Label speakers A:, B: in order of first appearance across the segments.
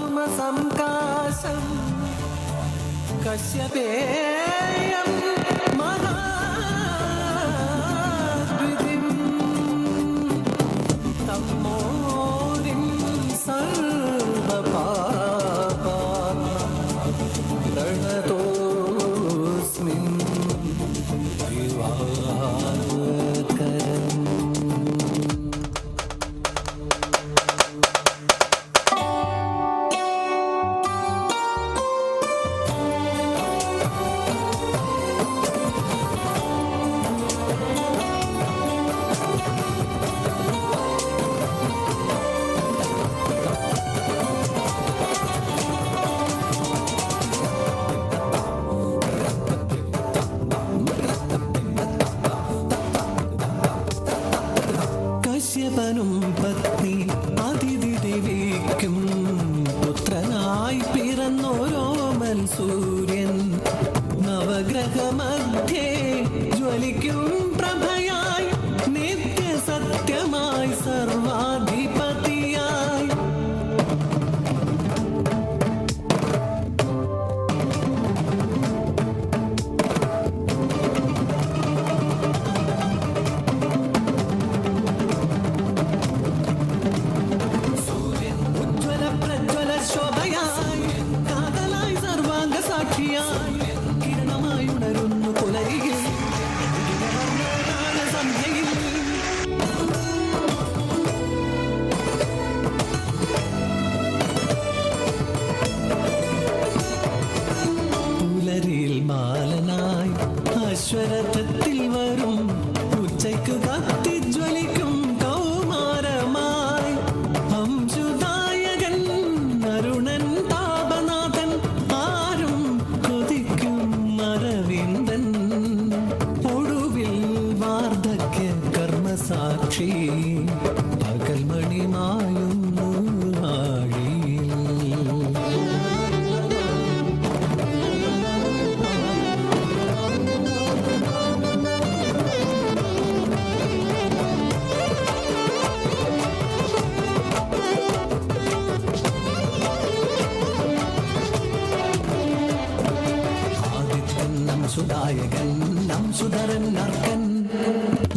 A: സുമസംകാശം കശ്യപേയം മഹാദ്വിതിം തമ്മോരിം സർവപാപാത്മ പ്രണതോസ്മിൻ ദിവാകരം. കശ്യപനും പത്നി അതിഥി ദേവിക്കും പുത്രനായി പിറന്നോരോമൽ സൂര്യൻ നവഗ്രഹമധ്യേ ജ്വലിക്കും പ്രഭയായി നിത്യസത്യമായി സർവാധിപതിയായി. കിരണമായുണരുന്നു പുലരിയിൽ സന്ധ്യയിൽ. പുലരിയിൽ ബാലനായി അശ്വരഥത്തിൽ വരും ഉച്ചയ്ക്ക് കത്തിജ്വലിക്കും കൗമാരമായി അംശുദായകൻ അരുണൻ താപനാഥൻ ആരും കൊതിക്കും അരവിന്ദൻ ഒടുവിൽ വാർദ്ധക്യ കർമ്മസാക്ഷി പകൽമണിമായുന്നു നാഴിയിൽ. സുദായകൻ നംസുധരൻ നർക്കൻ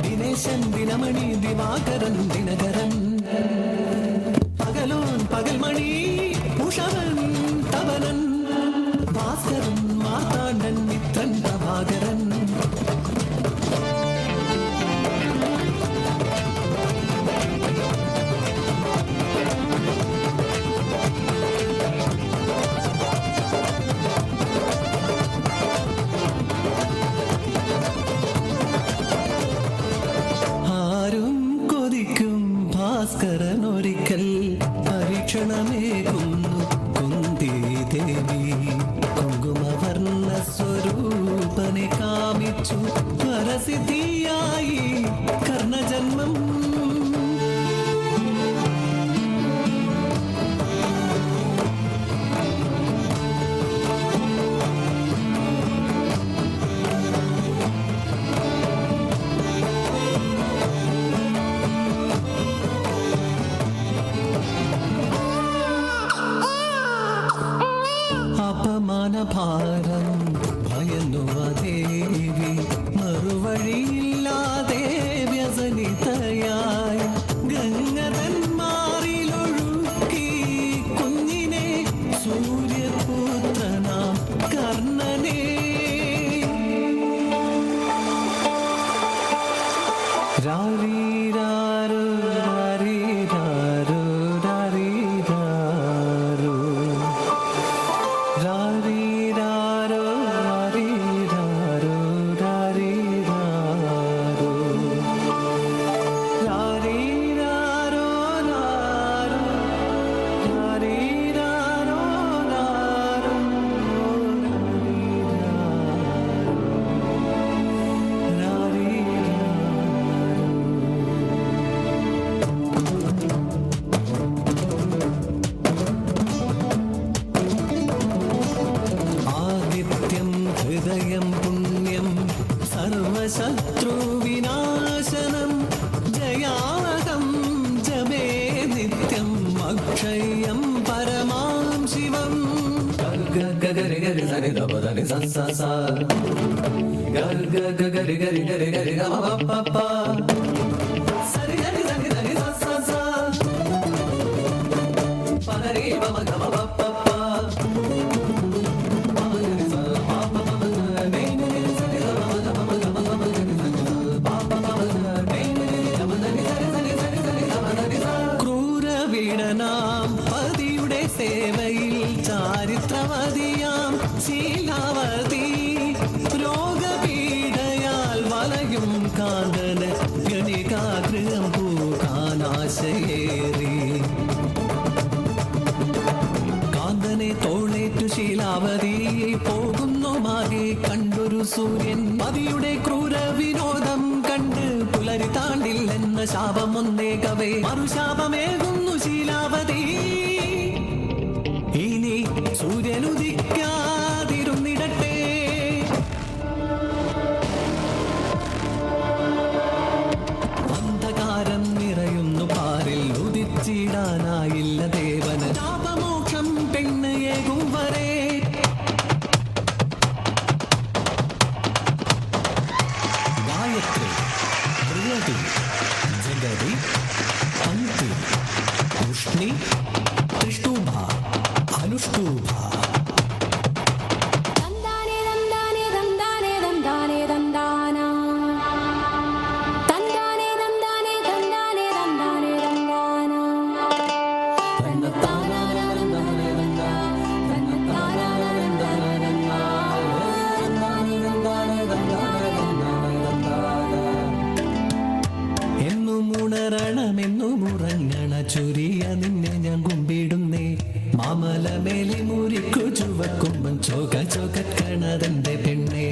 A: ദിനേശൻ ദിനമണി ദിവാകരൻ ദിനകരൻ പകലോൻ പകൽമണി ഉഷവൻ തവനൻ ഭാസ്കരൻ മാർത്താണ്ഡൻ മിത്രൻ പ്രഭാകരൻ. ഭാസ്കരനൊരിക്കൽ പരീക്ഷണമേകുന്നു കുന്തി ദേവി കുങ്കുമവർണ്ണ സ്വരൂപനെ കാമിച്ചു വരസിദ്ധിയായി കർണജന്മം. അപമാനഭാരം ഭയന്നു ദേവി മറുവഴിയില്ലാതെ വ്യസനിതയായി ഗംഗതന്മാരിലൊഴുക്കി കുഞ്ഞിനെ സൂര്യപുത്രനാം കർണനെ. രാരീരാരോ രാരീരാരോ രാരീരാരോ രാരീരാരോ രാരീരാരോ രാരീരാരോ രാരീരാരോ രാരീരാരോ രാരീരാരോ gari gari sani da ba da ni sa sa sa. Ga ga ga gari gari gari gari ga ma pa pa pa. Sani gari sani da ni sa sa sa. Pa da ni ba ma ga ma pa pa pa. Pa da ni sa pa pa pa pa. Ni ni ni sani da ba ma ga ma ga ma ga ma ga ni sa pa pa pa pa. Ni ni ni ga ma da ni sani sani sani sani ga ma da ni sa. ക്രൂര വീണനാം പതിയുടെ സേവയിൽ ചാരിത്രവതിയാം ശീലാവതി രോഗപീഡയാൽ വലയും കാന്തന് ഗണികാഗ്രഹം പൂകാനാശയേറി കാന്തനെ തോളേറ്റു ശീലാവതി പോകുന്നു മാകെ കണ്ടൊരു സൂര്യൻ പതിയുടെ ക്രൂര വിനോദം കണ്ട് പുലരി താണ്ടില്ലെന്ന ശാപമൊന്നേകവേ മറുശാപമേകുന്നു ശീലാവതി ഇനി സൂര്യനുദിക്കാതിരുന്നിടട്ടെ അന്ധകാരം നിറയുന്നു പാരിൽ ഉദിച്ചിടാനായില്ല ദേവന് ശാപമോക്ഷം പെണ്ണയേകും വരെ ഗായത്രി പ്രിയതി ജഗതി പങ്ക്തി ഉഷ്ണി ത്രിഷ്ടൂഭ അനുഷ്ടൂഭ
B: തന്താനേ തന്താനേ തന്താനേ തന്താനേ തന്താനാ തന്താനേ തന്താനേ തന്താനേ തന്താനേ തന്താനാ തന്നതാനാ തന്താനേ തന്താ തന്നതാനാ തന്താനേ തന്താ തന്താനേ തന്താനേ തന്താനേ തന്താനേ
A: എന്നും ഉണരണമെന്നും ഉറങ്ങണ ചുരിയ നിന്നെ ഞാൻ കുമ്പിടുന്നേ മാമലമേലി മുരിക്കു ചുവക്കുമ്പം ചോക ചോകക്കണതെന്റെ പെണ്ണേ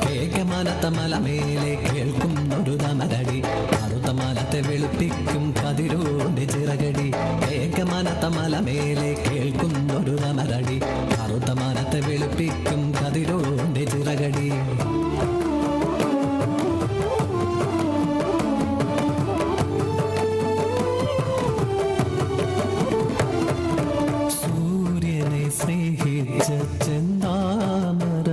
A: കേക്കമലത്ത മലമേലെ കേൾക്കുന്നൊരു തമരടി അറുത്ത മലത്തെ വെളുപ്പിക്കും കതിരോണ്ട് ചിറകടി കേക്കമലത്ത മലമേലെ കേൾക്കുന്നൊരു തമരടി അറുത്ത മലത്തെ വെളുപ്പിക്കും കതിരോണ്ട് ചിറകടി സൂര്യനെ സ്നേഹിച്ച ചെന്താമര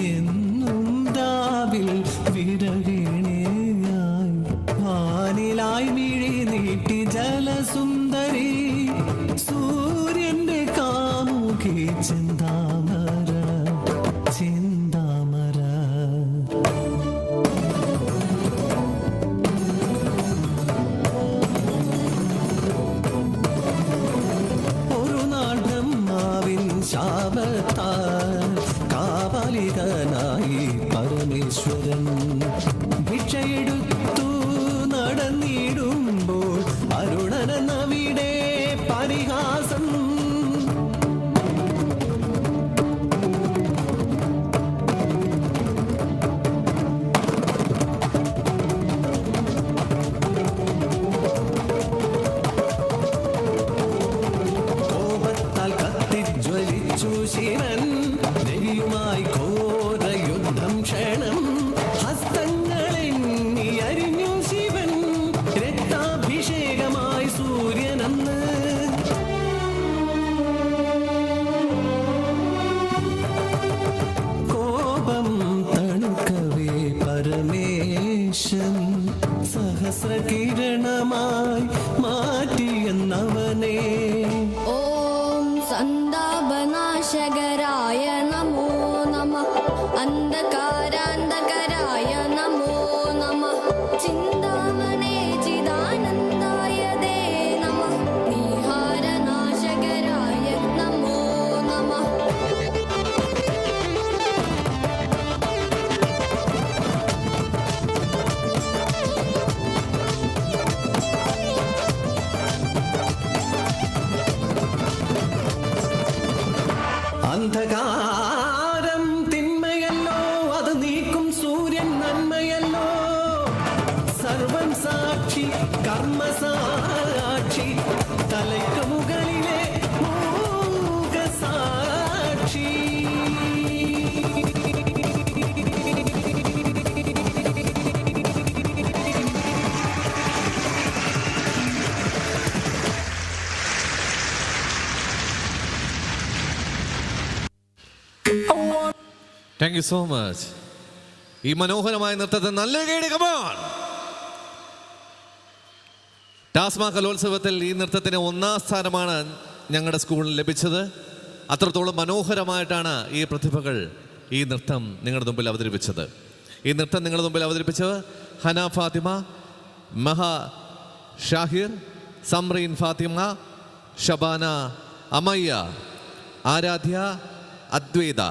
A: എന്നും ദാവിൽ വിരകിണിയായി വാനിലായി മിഴി നീട്ടി ജലസുന്ദരി സൂര്യന്റെ കാമുകി ചെന്താമര ചെന്താമര ഒരു നാൾ ബ്രഹ്മാവിൻ ശാപത്താൽ കാപാലികനായി പരമേശ്വരൻ ഭിക്ഷയെടുത്തു നടന്നിടുമ്പോൾ അരുണനവിടെ പരിഹാസം കോപത്താൽ കത്തിജ്വലിച്ചു ശിവൻ ദേവിയുമായി ഘോര യുദ്ധം ക്ഷണം ഹസ്തങ്ങളെണ്ണി അരിഞ്ഞു ശിവൻ രക്താഭിഷേകമായി സൂര്യനന്ന് കോപം തണുക്കവേ പരമേശൻ സഹസ്രകിരണമായി മാറ്റിയെന്നവനെ
B: ഓം സന്താപനാശകരായ നമോ നമഃ അന്ധകാരാന്ധകരായ നമോ നമഃ ചിന്താമണേ ചിദാനന്ദായ ദേ നമഃ നിഹാരനാശകരായ നമോ നമഃ
A: അന്ധകാരം തിന്മയല്ലോ അത് നീക്കും
C: താങ്ക് യു സോ മച്ച്. ഈ മനോഹരമായ നൃത്തത്തെ നല്ല കേടി. കമോൺ. ടാസ്മാ കലോത്സവത്തിൽ ഈ നൃത്തത്തിന് 1ാം സ്ഥാനമാണ് ഞങ്ങളുടെ സ്കൂളിൽ ലഭിച്ചത്. അത്രത്തോളം മനോഹരമായിട്ടാണ് ഈ പ്രതിഭകൾ ഈ നൃത്തം നിങ്ങളുടെ മുമ്പിൽ അവതരിപ്പിച്ചത്. ഈ നൃത്തം നിങ്ങളുടെ മുമ്പിൽ അവതരിപ്പിച്ചത് ഹന ഫാത്തിമ, മഹ ഷാഹിർ, സംറീൻ ഫാത്തിമ, ഷബാന, അമയ്യ, ആരാധ്യ, അദ്വൈത.